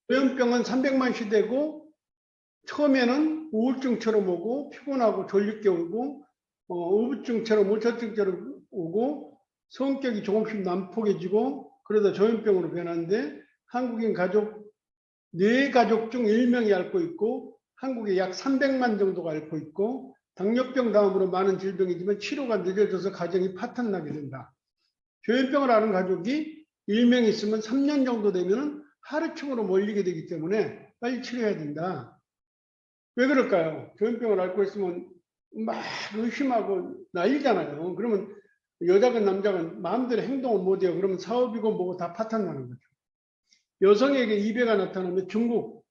조현병은 300만 시대고 처음에는 우울증처럼 오고 피곤하고 졸립게 오고 우부증처럼 우울증처럼 오고 성격이 조금씩 난폭해지고 그러다 조현병으로 변하는데 한국인 가족 4가족 중 1명이 앓고 있고 한국에 약 300만 정도가 앓고 있고 당뇨병 다음으로 많은 질병이지만 치료가 늦어져서 가정이 파탄나게 된다. 조현병을 앓은 가족이 1명 있으면 3년 정도 되면 하루층으로 몰리게 되기 때문에 빨리 치료해야 된다. 왜 그럴까요? 조현병을 앓고 있으면 막 의심하고 난리잖아요. 그러면 여자건 남자건 마음대로 행동을 못해요. 그러면 사업이고 뭐고 다 파탄나는 거죠. 여성에게 이배가 나타나면 중국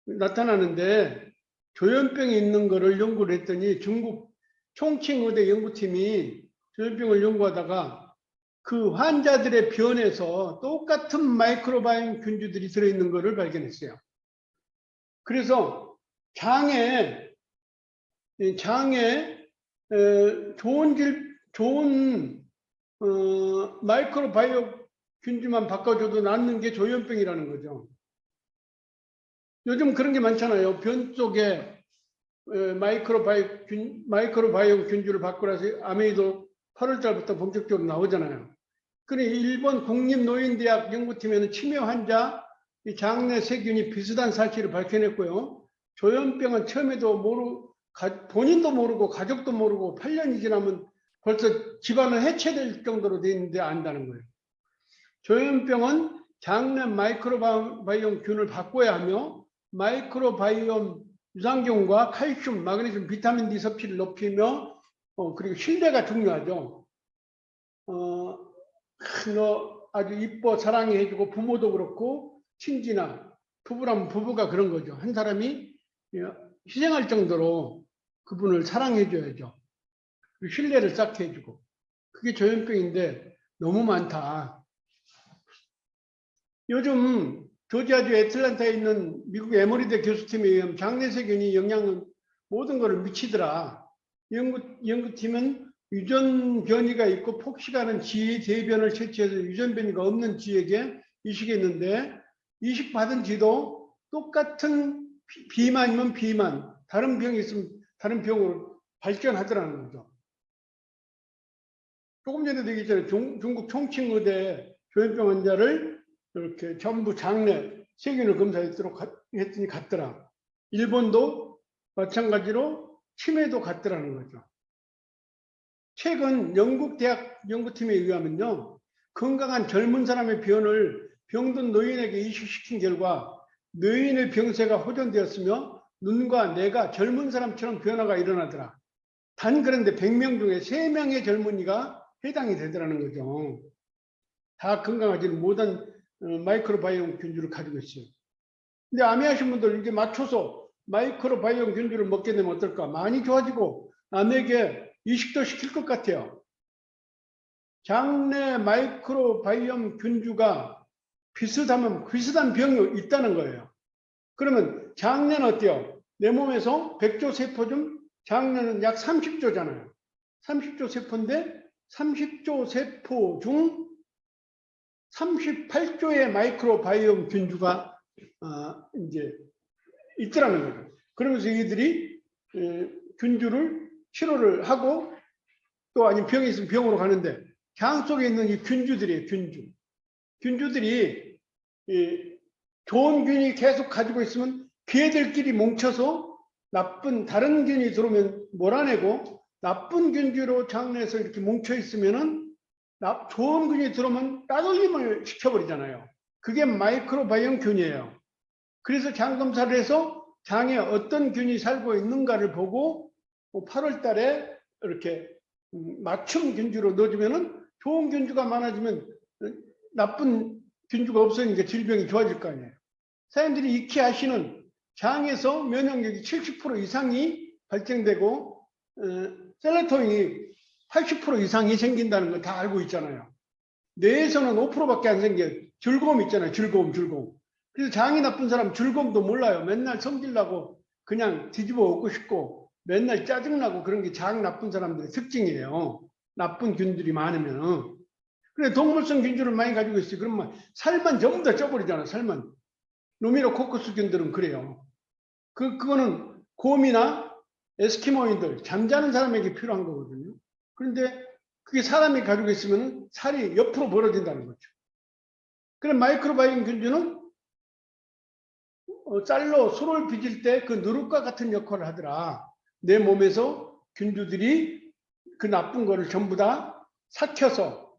나타나는데 조현병이 있는 거를 연구를 했더니 중국 총칭의대 연구팀이 조현병을 연구하다가 그 환자들의 변에서 똑같은 마이크로바이옴 균주들이 들어있는 것을 발견했어요. 그래서 장에 좋은 마이크로바이옴 균주만 바꿔줘도 낫는 게 조현병이라는 거죠. 요즘 그런 게 많잖아요. 변 속에 마이크로바이옴 균주를 바꾸라서 아메이도 8월 달부터 본격적으로 나오잖아요. 그래 일본 국립노인대학 연구팀에는 치매 환자 장내 세균이 비슷한 사실을 밝혀냈고요. 조현병은 처음에도 본인도 모르고 가족도 모르고 8년이 지나면 벌써 집안을 해체될 정도로 돼 있는데 안다는 거예요. 조현병은 장내 마이크로바이옴 균을 바꿔야 하며 마이크로바이옴 유산균과 칼슘, 마그네슘, 비타민 D 섭취를 높이며 그리고 신뢰가 중요하죠. 너 아주 이뻐 사랑해 해주고 부모도 그렇고 친지나 부부라면 부부가 그런 거죠. 한 사람이 희생할 정도로 그분을 사랑해 줘야죠. 신뢰를 쌓게 해주고 그게 조현병인데 너무 많다. 요즘 조지아주 애틀랜타에 있는 미국 에머리대 교수팀에 의하면 장내세균이 영향은 모든 것을 미치더라. 연구팀은 유전 변이가 있고 폭식하는 쥐 대변을 채취해서 유전 변이가 없는 쥐에게 이식했는데 이식받은 쥐도 똑같은 비만이면 비만, 다른 병이 있으면 다른 병으로 발전하더라는 거죠. 조금 전에도 얘기했잖아요. 중국 총칭의대 조현병 환자를 이렇게 전부 장내 세균을 검사했도록 했더니 같더라. 일본도 마찬가지로 치매도 같더라는 거죠. 최근 영국 대학 연구팀에 의하면요. 건강한 젊은 사람의 변을 병든 노인에게 이식시킨 결과 노인의 병세가 호전되었으며 눈과 뇌가 젊은 사람처럼 변화가 일어나더라. 단 그런데 100명 중에 3명의 젊은이가 해당이 되더라는 거죠. 다 건강하지는 못한 마이크로바이옴 균주를 가지고 있어요. 근데 암이하신 분들 이제 맞춰서 마이크로바이옴 균주를 먹게 되면 어떨까? 많이 좋아지고 남에게 이식도 시킬 것 같아요. 장내 마이크로바이옴 균주가 비슷하면 비슷한 병이 있다는 거예요. 그러면 장내는 어때요? 내 몸에서 100조 세포 중 장내는 약 30조잖아요. 30조 세포인데 30조 세포 중 38조의 마이크로바이옴 균주가 이제 있더라는 거죠. 그러면서 이들이 균주를 치료를 하고 또 아니면 병이 있으면 병으로 가는데 장 속에 있는 이 균주들이에요. 균주들이 좋은 균이 계속 가지고 있으면 걔들끼리 뭉쳐서 나쁜 다른 균이 들어오면 몰아내고 나쁜 균주로 장내에서 이렇게 뭉쳐 있으면은 좋은 균이 들어오면 따돌림을 시켜버리잖아요. 그게 마이크로바이옴 균이에요. 그래서 장 검사를 해서 장에 어떤 균이 살고 있는가를 보고 8월 달에 이렇게 맞춤 균주로 넣어주면은 좋은 균주가 많아지면 나쁜 균주가 없으니까 질병이 좋아질 거 아니에요. 사람들이 익히 아시는 장에서 면역력이 70% 이상이 발생되고 셀레토닌이 80% 이상이 생긴다는 걸 다 알고 있잖아요. 뇌에서는 5%밖에 안 생겨요. 즐거움 있잖아요. 즐거움. 그래서 장이 나쁜 사람 즐거움도 몰라요. 맨날 성질나고 그냥 뒤집어 엎고 싶고 맨날 짜증나고 그런 게 장 나쁜 사람들의 특징이에요. 나쁜 균들이 많으면. 그래 동물성 균주를 많이 가지고 있어요. 그러면 살만 전부 다 쪄버리잖아. 살만. 루미노코쿠스균들은 그래요. 그거는 곰이나 에스키모인들, 잠자는 사람에게 필요한 거거든요. 그런데 그게 사람이 가지고 있으면 살이 옆으로 벌어진다는 거죠. 그럼 마이크로바이옴 균주는 쌀로 소를 빚을 때 그 누룩과 같은 역할을 하더라. 내 몸에서 균주들이 그 나쁜 거를 전부 다 삭혀서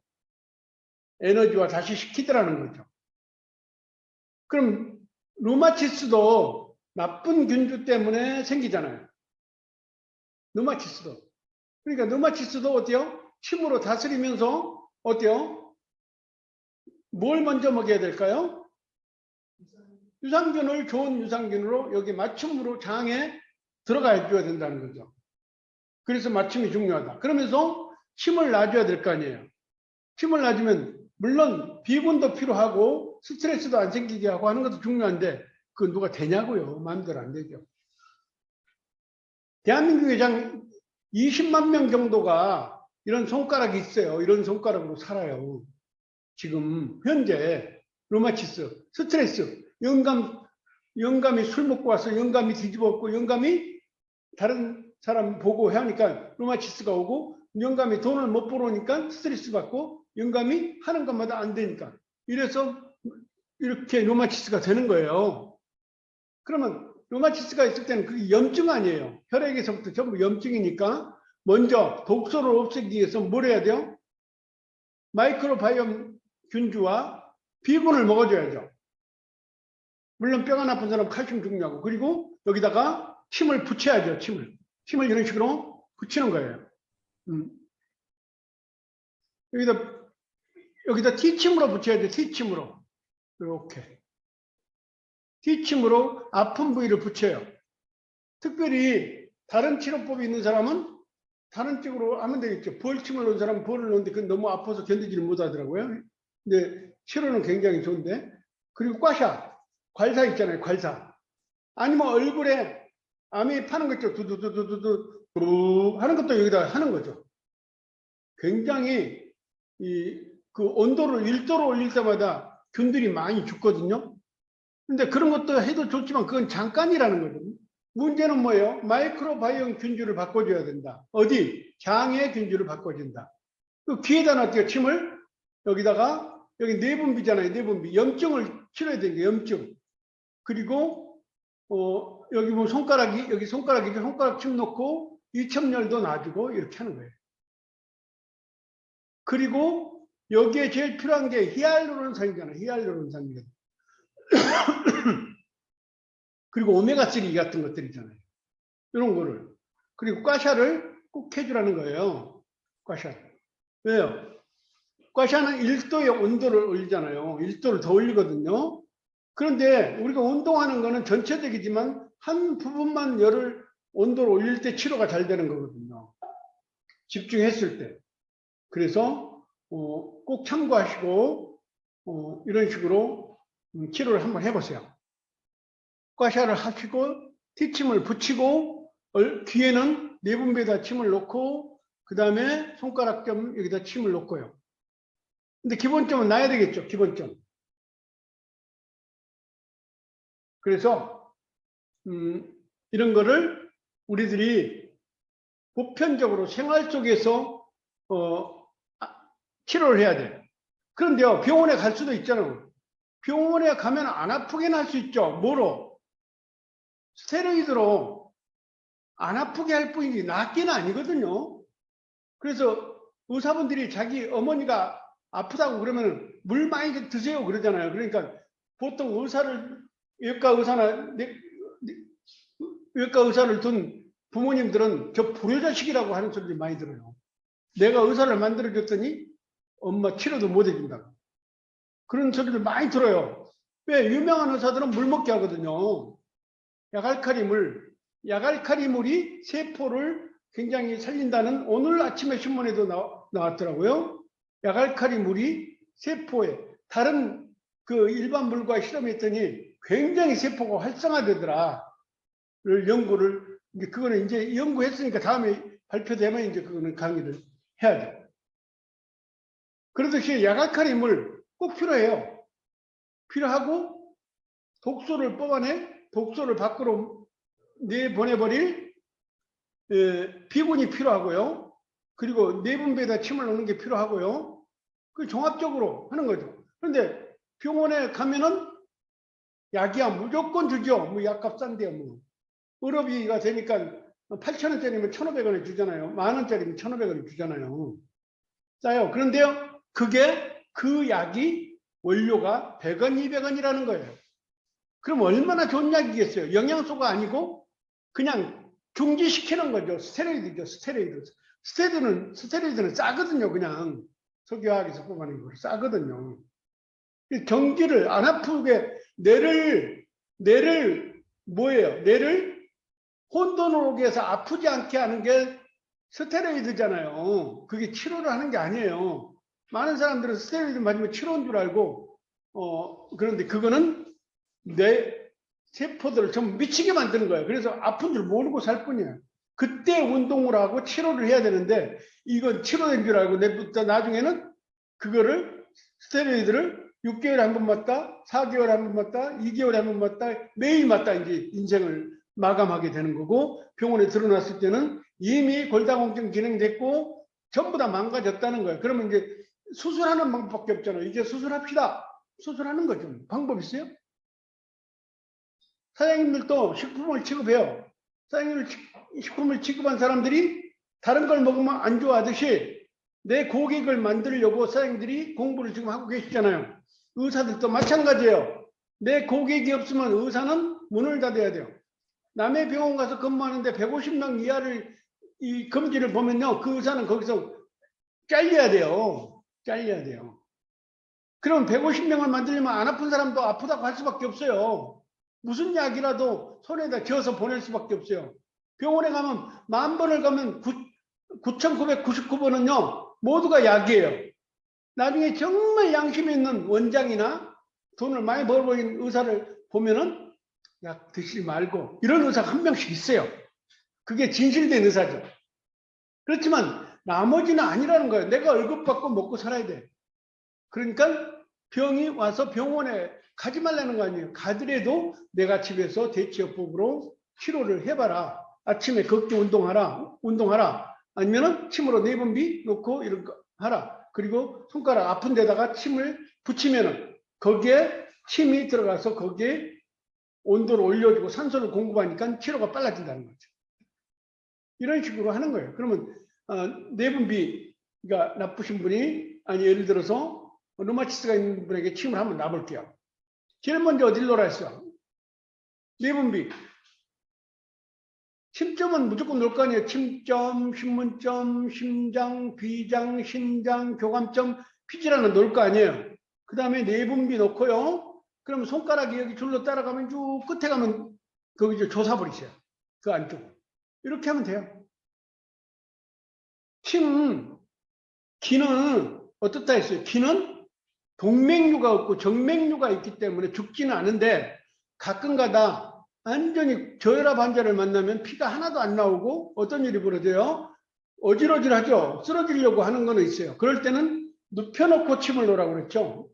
에너지화 다시 시키더라는 거죠. 그럼 루마티스도 나쁜 균주 때문에 생기잖아요. 루마티스도. 그러니까 루마티스도 어때요? 침으로 다스리면서 어때요? 뭘 먼저 먹여야 될까요? 유산균을 좋은 유산균으로 여기 맞춤으로 장에 들어가 줘야 된다는 거죠. 그래서 맞춤이 중요하다. 그러면서 침을 놔줘야 될 거 아니에요. 침을 놔주면 물론 비군도 필요하고 스트레스도 안 생기게 하고 하는 것도 중요한데 그건 누가 되냐고요. 마음대로 안 되죠. 대한민국에 장 20만 명 정도가 이런 손가락이 있어요. 이런 손가락으로 살아요. 지금 현재 루마티스, 스트레스, 영감이 술 먹고 와서 영감이 뒤집었고 영감이 다른 사람 보고 하니까 루마티스가 오고 영감이 돈을 못 벌어오니까 스트레스 받고 영감이 하는 것마다 안 되니까 이래서 이렇게 루마티스가 되는 거예요. 그러면 루마티스가 있을 때는 그게 염증 아니에요. 혈액에서부터 전부 염증이니까 먼저 독소를 없애기 위해서 뭘 해야 돼요? 마이크로바이옴 균주와 비군을 먹어줘야죠. 물론 뼈가 나쁜 사람 칼슘 중요하고 그리고 여기다가 침을 붙여야죠. 침을 이런 식으로 붙이는 거예요. 여기다 T침으로 붙여야죠. T침으로 이렇게 T침으로 아픈 부위를 붙여요. 특별히 다른 치료법이 있는 사람은 다른 쪽으로 하면 되겠죠. 벌침을 놓은 사람은 벌을 놓는데 그건 너무 아파서 견디지를 못하더라고요. 근데 치료는 굉장히 좋은데 그리고 꽈샤, 괄사 있잖아요. 괄사. 아니면 얼굴에 암이 파는 거 있죠. 두두두두두두 하는 것도 여기다 하는 거죠. 굉장히 그 온도를 1도로 올릴 때마다 균들이 많이 죽거든요. 근데 그런 것도 해도 좋지만 그건 잠깐이라는 거거든요. 문제는 뭐예요? 마이크로바이옴 균주를 바꿔줘야 된다. 어디? 장의 균주를 바꿔준다. 그 귀에다 놨대요. 침을 여기다가 여기 내분비잖아요. 내분비. 염증을 치료해야 되는 게 염증. 그리고 여기 뭐 손가락이 여기 손가락이죠. 손가락 침 놓고 이첨열도 놔주고 이렇게 하는 거예요. 그리고 여기에 제일 필요한 게 히알루론산이잖아요. 히알루론산이거든요. 그리고 오메가3 같은 것들이잖아요. 이런 거를. 그리고 꽈샤를 꼭 해주라는 거예요. 꽈샤. 왜요? 꽈샤는 1도의 온도를 올리잖아요. 1도를 더 올리거든요. 그런데 우리가 운동하는 거는 전체적이지만 한 부분만 온도를 올릴 때 치료가 잘 되는 거거든요. 집중했을 때. 그래서 꼭 참고하시고 이런 식으로 치료를 한번 해보세요. 꽈샤를 하시고 T침을 붙이고 귀에는 내분비에다 침을 놓고 그 다음에 손가락점 여기다 침을 놓고요. 근데 기본점은 놔야 되겠죠. 기본점. 그래서 이런 거를 우리들이 보편적으로 생활 속에서 치료를 해야 돼요. 그런데요. 병원에 갈 수도 있잖아요. 병원에 가면 안 아프게 할 수 있죠. 뭐로? 스테로이드로 안 아프게 할 뿐이지 낫게는 아니거든요. 그래서 의사분들이 자기 어머니가 아프다고 그러면 물 많이 드세요 그러잖아요. 그러니까 보통 외과 의사를 둔 부모님들은 저 불효자식이라고 하는 소리를 많이 들어요. 내가 의사를 만들어줬더니 엄마 치료도 못 해준다고. 그런 소리를 많이 들어요. 왜? 유명한 의사들은 물 먹게 하거든요. 야갈카리물이 세포를 굉장히 살린다는 오늘 아침에 신문에도 나왔더라고요. 야갈카리물이 세포에 다른 그 일반 물과 실험했더니 굉장히 세포가 활성화되더라. 연구를 그거는 이제 연구했으니까 다음에 발표되면 이제 그거는 강의를 해야 돼요. 그러듯이 야갈카리물 꼭 필요해요. 필요하고 독소를 뽑아내 독소를 밖으로 내보내버릴 비군이 필요하고요. 그리고 내분비에다 침을 넣는 게 필요하고요. 그 종합적으로 하는 거죠. 그런데 병원에 가면은 약이야 무조건 주죠. 뭐 약값 싼데요. 뭐 의료비가 되니까 8,000원짜리면 1,500원에 주잖아요. 10,000원짜리면 1,500원에 주잖아요. 싸요. 그런데요, 그 약이 원료가 100원, 200원이라는 거예요. 그럼 얼마나 좋은 약이겠어요? 영양소가 아니고 그냥 중지시키는 거죠. 스테로이드죠. 스테로이드는 싸거든요. 그냥 석유화학에서 뽑아낸 거 싸거든요. 경기를 안 아프게 뇌를 뭐예요? 뇌를 혼돈으로 오게 해서 아프지 않게 하는 게 스테로이드잖아요. 그게 치료를 하는 게 아니에요. 많은 사람들은 스테로이드 맞으면 치료인 줄 알고 그런데 그거는 뇌 세포들을 좀 미치게 만드는 거예요. 그래서 아픈 줄 모르고 살 뿐이에요. 그때 운동을 하고 치료를 해야 되는데 이건 치료된 줄 알고 내부터 나중에는 그거를 스테로이드를 6개월에 한 번 맞다, 4개월에 한 번 맞다, 2개월에 한 번 맞다, 매일 맞다 이제 인생을 마감하게 되는 거고 병원에 들어놨을 때는 이미 골다공증 진행됐고 전부 다 망가졌다는 거예요. 그러면 이제 수술하는 방법밖에 없잖아요. 이제 수술합시다. 수술하는 거죠. 방법 있어요? 사장님들도 식품을 취급해요. 사장님들 식품을 취급한 사람들이 다른 걸 먹으면 안 좋아하듯이 내 고객을 만들려고 사장님들이 공부를 지금 하고 계시잖아요. 의사들도 마찬가지예요. 내 고객이 없으면 의사는 문을 닫아야 돼요. 남의 병원 가서 근무하는데 150명 이하를 이 금지를 보면요. 그 의사는 거기서 잘려야 돼요. 잘려야 돼요. 그럼 150명을 만들려면 안 아픈 사람도 아프다고 할 수밖에 없어요. 무슨 약이라도 손에다 쥐어서 보낼 수밖에 없어요. 병원에 가면 10,000번을 가면 9,999번은요. 모두가 약이에요. 나중에 정말 양심 있는 원장이나 돈을 많이 벌어버린 의사를 보면은 약 드시지 말고 이런 의사가 한 명씩 있어요. 그게 진실된 의사죠. 그렇지만 나머지는 아니라는 거예요. 내가 월급 받고 먹고 살아야 돼. 그러니까 병이 와서 병원에 가지 말라는 거 아니에요. 가더라도 내가 집에서 대치요법으로 치료를 해봐라. 아침에 걷기 운동하라. 아니면은 침으로 내분비 놓고 이런 거 하라. 그리고 손가락 아픈 데다가 침을 붙이면은 거기에 침이 들어가서 거기에 온도를 올려주고 산소를 공급하니까 치료가 빨라진다는 거죠. 이런 식으로 하는 거예요. 그러면 내분비가 나쁘신 분이 아니 예를 들어서 루마티스가 있는 분에게 침을 한번 놔볼게요. 제일 먼저 어딜 놓으라 했어요? 내분비. 침점은 무조건 놓을 거 아니에요. 침점, 신문점, 심장, 비장, 신장, 교감점, 피지라는 놓을 거 아니에요. 그 다음에 내분비 놓고요. 그럼 손가락이 여기 줄로 따라가면 쭉 끝에 가면 거기 이제 조사버리세요. 그 안쪽. 이렇게 하면 돼요. 기는 어떻다 했어요? 기는 동맥류가 없고 정맥류가 있기 때문에 죽지는 않은데 가끔가다 완전히 저혈압 환자를 만나면 피가 하나도 안 나오고 어떤 일이 벌어져요? 어질어질하죠. 쓰러지려고 하는 거는 있어요. 그럴 때는 눕혀놓고 침을 놓으라고 그랬죠.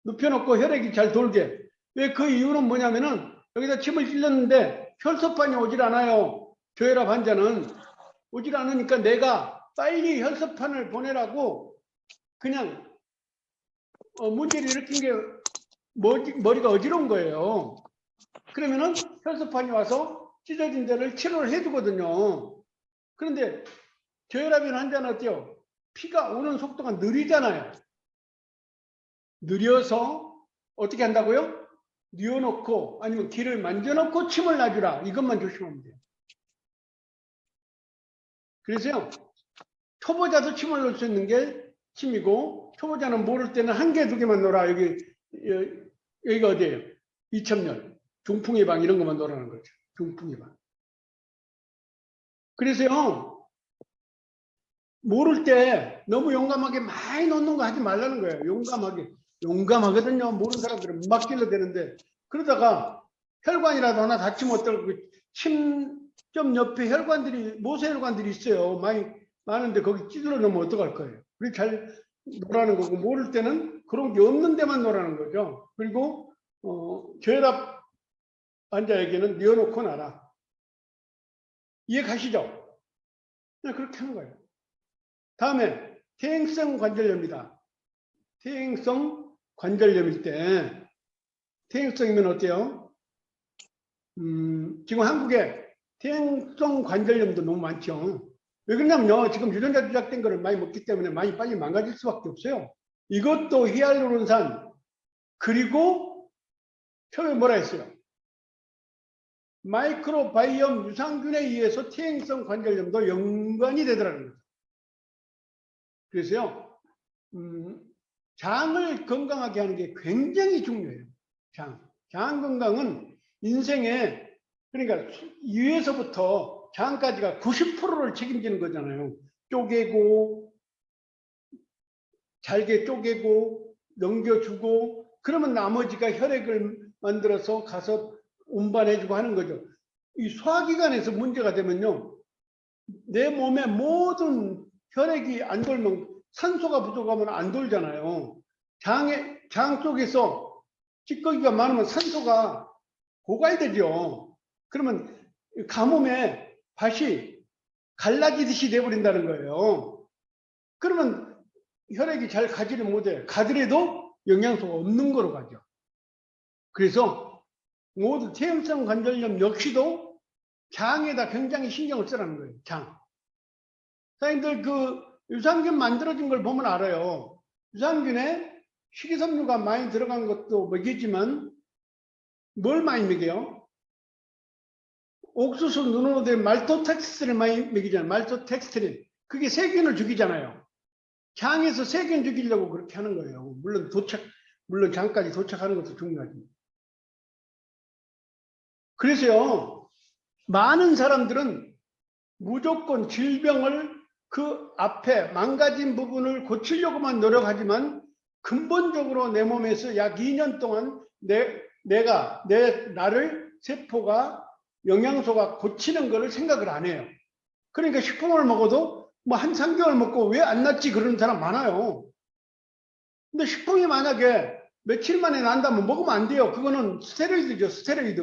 눕혀놓고 혈액이 잘 돌게. 왜 그 이유는 뭐냐면은 여기다 침을 찔렀는데 혈소판이 오질 않아요. 저혈압 환자는 오질 않으니까 내가 빨리 혈소판을 보내라고 그냥 문제를 일으킨 게 머리가 어지러운 거예요. 그러면은 혈소판이 와서 찢어진 데를 치료를 해주거든요. 그런데 저혈압인 환자는 어때요? 피가 오는 속도가 느리잖아요. 느려서 어떻게 한다고요? 뉘어놓고 아니면 기를 만져놓고 침을 놔주라. 이것만 조심하면 돼요. 그래서요. 초보자도 침을 넣을 수 있는 게 침이고 초보자는 모를 때는 한 개, 두 개만 넣어라. 여기가 어디예요? 이첨열, 중풍의 방 이런 것만 넣으라는 거죠. 중풍의 방. 그래서요. 모를 때 너무 용감하게 많이 넣는 거 하지 말라는 거예요. 용감하거든요. 모르는 사람들은 막 길러대는데 그러다가 혈관이라도 하나 다치면 어떨까? 침점 옆에 모세혈관들이 있어요. 많은데 거기 찌들어 놓으면 어떡할 거예요. 그렇게 잘 놓으라는 거고 모를 때는 그런 게 없는 데만 놓으라는 거죠. 그리고 저혈압 환자에게는 뉘어놓고 놔라. 이해 가시죠? 그냥 그렇게 하는 거예요. 다음에 퇴행성 관절염입니다. 퇴행성 관절염일 때 퇴행성이면 어때요? 지금 한국에 퇴행성 관절염도 너무 많죠. 왜 그러냐면요. 지금 유전자 조작된 거를 많이 먹기 때문에 많이 빨리 망가질 수밖에 없어요. 이것도 히알루론산 그리고 처음에 뭐라 했어요? 마이크로바이옴 유산균에 의해서 퇴행성 관절염도 연관이 되더라는 거죠. 그래서요. 장을 건강하게 하는 게 굉장히 중요해요. 장 건강은 인생에 그러니까 위에서부터 장까지가 90%를 책임지는 거잖아요. 쪼개고 잘게 쪼개고 넘겨주고 그러면 나머지가 혈액을 만들어서 가서 운반해주고 하는 거죠. 이 소화기관에서 문제가 되면요. 내 몸의 모든 혈액이 안 돌면 산소가 부족하면 안 돌잖아요. 장 속에서 찌꺼기가 많으면 산소가 고갈되죠. 그러면 가뭄에 밭이 갈라지듯이 돼버린다는 거예요. 그러면 혈액이 잘 가지를 못해. 가더라도 영양소가 없는 거로 가죠. 그래서 모두 퇴행성 관절염 역시도 장에다 굉장히 신경을 쓰라는 거예요. 장. 사장님들 그 유산균 만들어진 걸 보면 알아요. 유산균에 식이섬유가 많이 들어간 것도 먹이지만 뭘 많이 먹여요? 옥수수 눈으로 된 말토텍스틴을 많이 먹이잖아요. 말토텍스틴. 그게 세균을 죽이잖아요. 장에서 세균 죽이려고 그렇게 하는 거예요. 물론 장까지 도착하는 것도 중요하지. 그래서요, 많은 사람들은 무조건 질병을 그 앞에 망가진 부분을 고치려고만 노력하지만 근본적으로 내 몸에서 약 2년 동안 나를 세포가 영양소가 고치는 것을 생각을 안 해요. 그러니까 식품을 먹어도 뭐 한 3개월 먹고 왜 안 낫지 그러는 사람 많아요. 근데 식품이 만약에 며칠 만에 난다면 먹으면 안 돼요. 그거는 스테로이드죠. 스테로이드.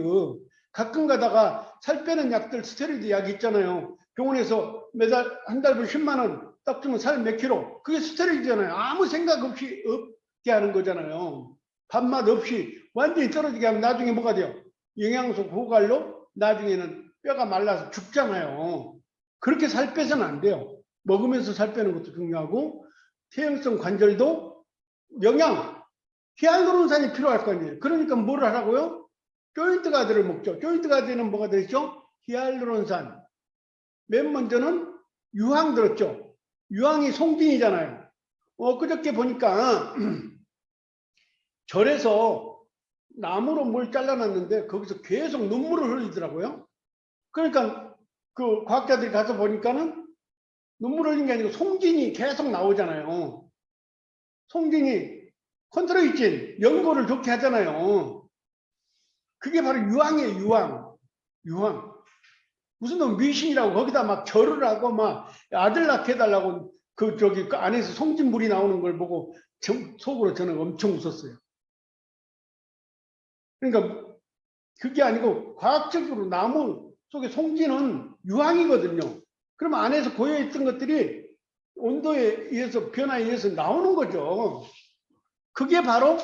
가끔 가다가 살 빼는 약들 스테로이드 약 있잖아요. 병원에서 매달 한 달분 10만 원 딱 주면 살 몇 킬로. 그게 스테로이드잖아요. 아무 생각 없이 없게 하는 거잖아요. 밥맛 없이 완전히 떨어지게 하면 나중에 뭐가 돼요? 영양소 고갈로 나중에는 뼈가 말라서 죽잖아요. 그렇게 살 빼서는 안 돼요. 먹으면서 살 빼는 것도 중요하고 퇴행성 관절도 히알루론산이 필요할 거 아니에요. 그러니까 뭘 하라고요? 조인트 가드를 먹죠. 조인트 가드에는 뭐가 들어있죠? 히알루론산. 맨 먼저는 유황 들었죠. 유황이 송진이잖아요. 그저께 보니까 절에서 나무로 뭘 잘라놨는데 거기서 계속 눈물을 흘리더라고요. 그러니까 그 과학자들이 가서 보니까는 눈물 흘린 게 아니고 송진이 계속 나오잖아요. 송진이 컨트로이친 연고를 좋게 하잖아요. 그게 바로 유황이에요. 유황. 무슨 놈 미신이라고 거기다 막 절을 하고 막 아들 낳게 해달라고 그 안에서 송진물이 나오는 걸 보고 속으로 저는 엄청 웃었어요. 그러니까 그게 아니고 과학적으로 나무 속에 송진은 유황이거든요. 그러면 안에서 고여있던 것들이 온도에 의해서 변화에 의해서 나오는 거죠. 그게 바로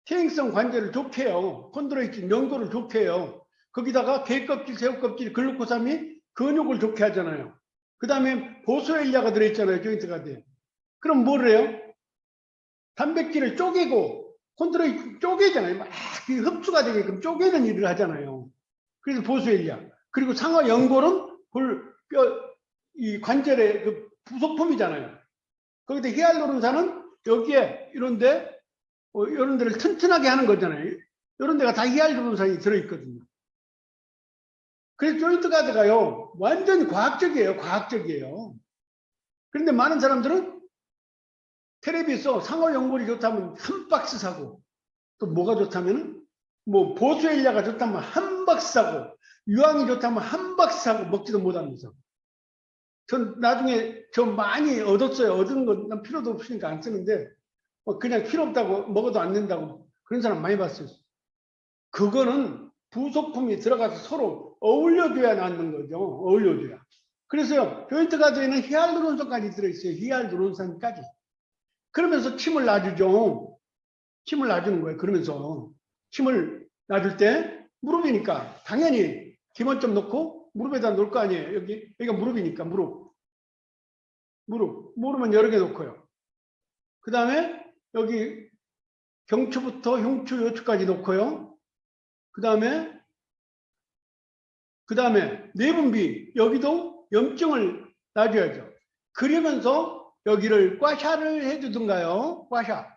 퇴행성 관절을 좋게 해요. 콘드로이친 연고를 좋게 해요. 거기다가 게껍질, 새우껍질, 글루코사민이 근육을 좋게 하잖아요. 그 다음에 보소엘리아가 들어있잖아요. 조인트 가드에. 그럼 뭘 해요? 단백질을 쪼개고 콘드로이친 쪼개잖아요. 막 흡수가 되게끔 쪼개는 일을 하잖아요. 그래서 보소엘리아. 그리고 상어 연골은 이 관절의 그 부속품이잖아요. 거기다 히알루론산은 여기에 이런데 이런 데를 튼튼하게 하는 거잖아요. 이런 데가 다 히알루론산이 들어있거든요. 그래서 조인트 가드가요 완전 과학적이에요. 그런데 많은 사람들은 텔레비에서 상어 연골이 좋다면 한 박스 사고 또 뭐가 좋다면 뭐 보수엘리아가 좋다면 한 박스 사고 유황이 좋다면 한 박스 사고 먹지도 못하면서 전 나중에 좀 많이 얻었어요. 얻은 건 필요도 없으니까 안 쓰는데 그냥 필요 없다고 먹어도 안 된다고 그런 사람 많이 봤어요. 그거는 부속품이 들어가서 서로 어울려줘야 낫는 거죠. 어울려줘야. 그래서 조인트 가드에는 히알루론산까지 들어있어요. 히알루론산까지. 그러면서 침을 놔주죠. 침을 놔주는 거예요. 그러면서 침을 놔줄 때 무릎이니까 당연히 기본점 놓고 무릎에다 놓을 거 아니에요. 여기가 무릎이니까 무릎은 여러 개 놓고요. 그 다음에 여기 경추부터 흉추, 요추까지 놓고요. 그 다음에 내분비 여기도 염증을 놔줘야죠. 그러면서 여기를 꽈샤를 해주든가요. 꽈샤.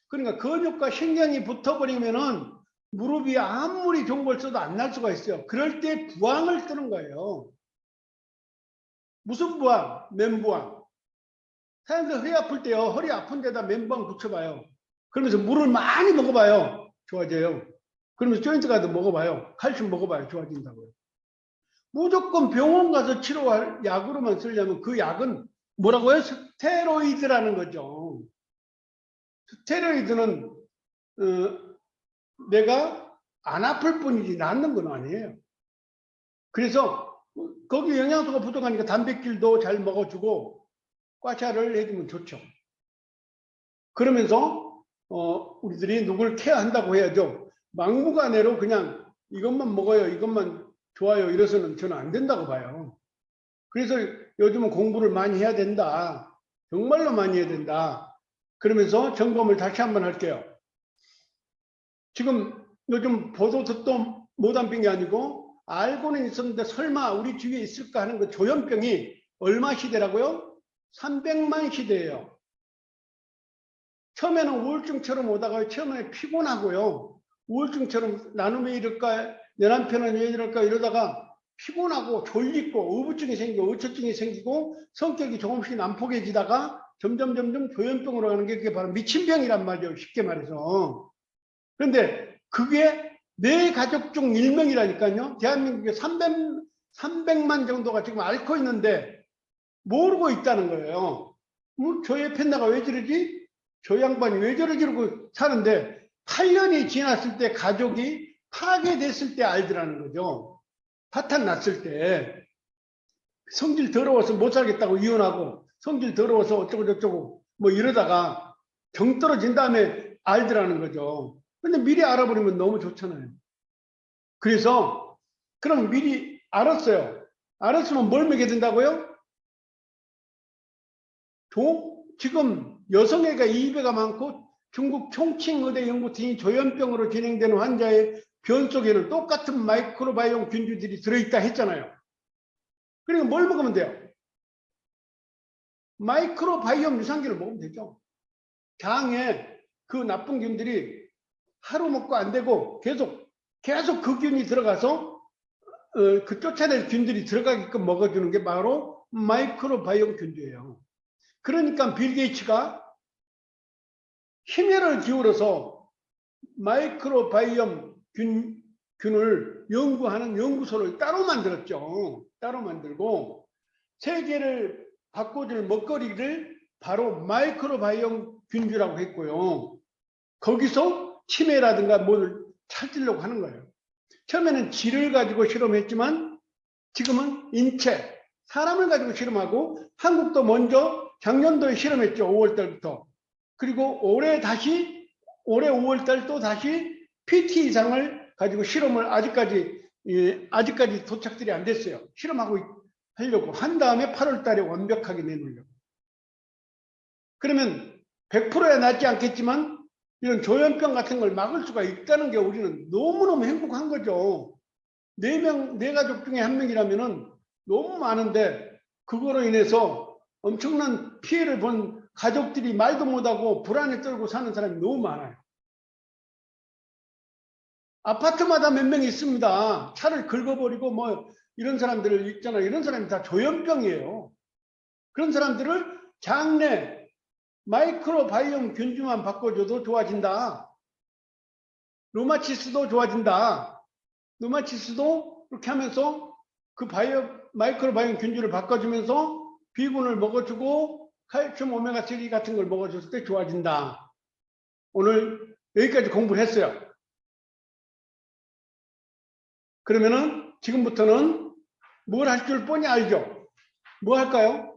그러니까 근육과 신경이 붙어버리면은 무릎이 아무리 좋은 걸 써도 안 날 수가 있어요. 그럴 때 부항을 뜨는 거예요. 무슨 부항? 맨부항. 사람들 허리 아플 때요. 허리 아픈 데다 맨부항 붙여봐요. 그러면서 물을 많이 먹어봐요. 좋아져요. 그러면서 조인트 가드 먹어봐요. 칼슘 먹어봐요. 좋아진다고요. 무조건 병원 가서 치료할 약으로만 쓰려면 그 약은 뭐라고요? 스테로이드라는 거죠. 스테로이드는 내가 안 아플 뿐이지 낫는 건 아니에요. 그래서 거기 영양소가 부족하니까 단백질도 잘 먹어주고 꽈샤를 해주면 좋죠. 그러면서 우리들이 누굴 케어한다고 해야죠. 막무가내로 그냥 이것만 먹어요, 이것만 좋아요 이래서는 저는 안 된다고 봐요. 그래서 요즘은 공부를 많이 해야 된다. 정말로 많이 해야 된다. 그러면서 점검을 다시 한번 할게요. 지금 요즘 보도 듣도 못한 병이 아니고 알고는 있었는데 설마 우리 주위에 있을까 하는 그 조현병이 얼마 시대라고요? 300만 시대예요. 처음에는 우울증처럼 오다가 처음에 피곤하고요. 우울증처럼 나는 왜 이럴까? 내 남편은 왜 이럴까? 이러다가 피곤하고 졸리고 우부증이 생기고 의처증이 생기고 성격이 조금씩 난폭해지다가 점점 조현병으로 가는 게 그게 바로 미친병이란 말이에요. 쉽게 말해서. 그런데 그게 내 가족 중 1명이라니까요. 대한민국에 300만 정도가 지금 앓고 있는데 모르고 있다는 거예요. 뭐 저 옆에 나가 왜 저러지? 저 양반이 왜 저러지? 이러고 사는데 8년이 지났을 때 가족이 파괴됐을 때 알더라는 거죠. 파탄 났을 때 성질 더러워서 못 살겠다고 이혼하고 성질 더러워서 어쩌고 저쩌고 뭐 이러다가 정 떨어진 다음에 알더라는 거죠. 근데 미리 알아버리면 너무 좋잖아요. 그래서 그럼 미리 알았어요. 알았으면 뭘 먹여야 된다고요? 지금 여성애가 2배가 많고 중국 총칭의대 연구팀이 조현병으로 진행되는 환자의 변 속에는 똑같은 마이크로바이옴 균주들이 들어있다 했잖아요. 그러니까 뭘 먹으면 돼요? 마이크로바이옴 유산균을 먹으면 되죠. 장에 그 나쁜 균들이 하루 먹고 안 되고 계속 그 균이 들어가서 그 쫓아낼 균들이 들어가게끔 먹어주는 게 바로 마이크로바이옴 균주예요. 그러니까 빌 게이츠가 힘을 기울여서 마이크로바이옴 균을 연구하는 연구소를 따로 만들었죠. 따로 만들고 세계를 바꿔줄 먹거리를 바로 마이크로바이옴 균주라고 했고요. 거기서 치매라든가 뭐를 찾으려고 하는 거예요. 처음에는 쥐를 가지고 실험했지만 지금은 인체, 사람을 가지고 실험하고 한국도 먼저 작년도에 실험했죠. 5월달부터. 그리고 올해 5월달 또 다시 PT 이상을 가지고 실험을 아직까지 도착들이 안 됐어요. 하려고 한 다음에 8월달에 완벽하게 내놓으려고. 그러면 100%야 낫지 않겠지만 이런 조현병 같은 걸 막을 수가 있다는 게 우리는 너무너무 행복한 거죠. 네 가족 중에 한 명이라면은 너무 많은데 그거로 인해서 엄청난 피해를 본 가족들이 말도 못하고 불안에 떨고 사는 사람이 너무 많아요. 아파트마다 몇 명 있습니다. 차를 긁어버리고 뭐 이런 사람들 있잖아요. 이런 사람이 다 조현병이에요. 그런 사람들을 장내 마이크로바이옴 균주만 바꿔줘도 좋아진다. 루마티스도 좋아진다. 루마티스도 그렇게 하면서 그 마이크로바이옴 균주를 바꿔주면서 비군을 먹어주고 칼슘 오메가3 같은 걸 먹어줬을 때 좋아진다. 오늘 여기까지 공부를 했어요. 그러면은 지금부터는 뭘 할 줄 뻔히 알죠? 뭐 할까요?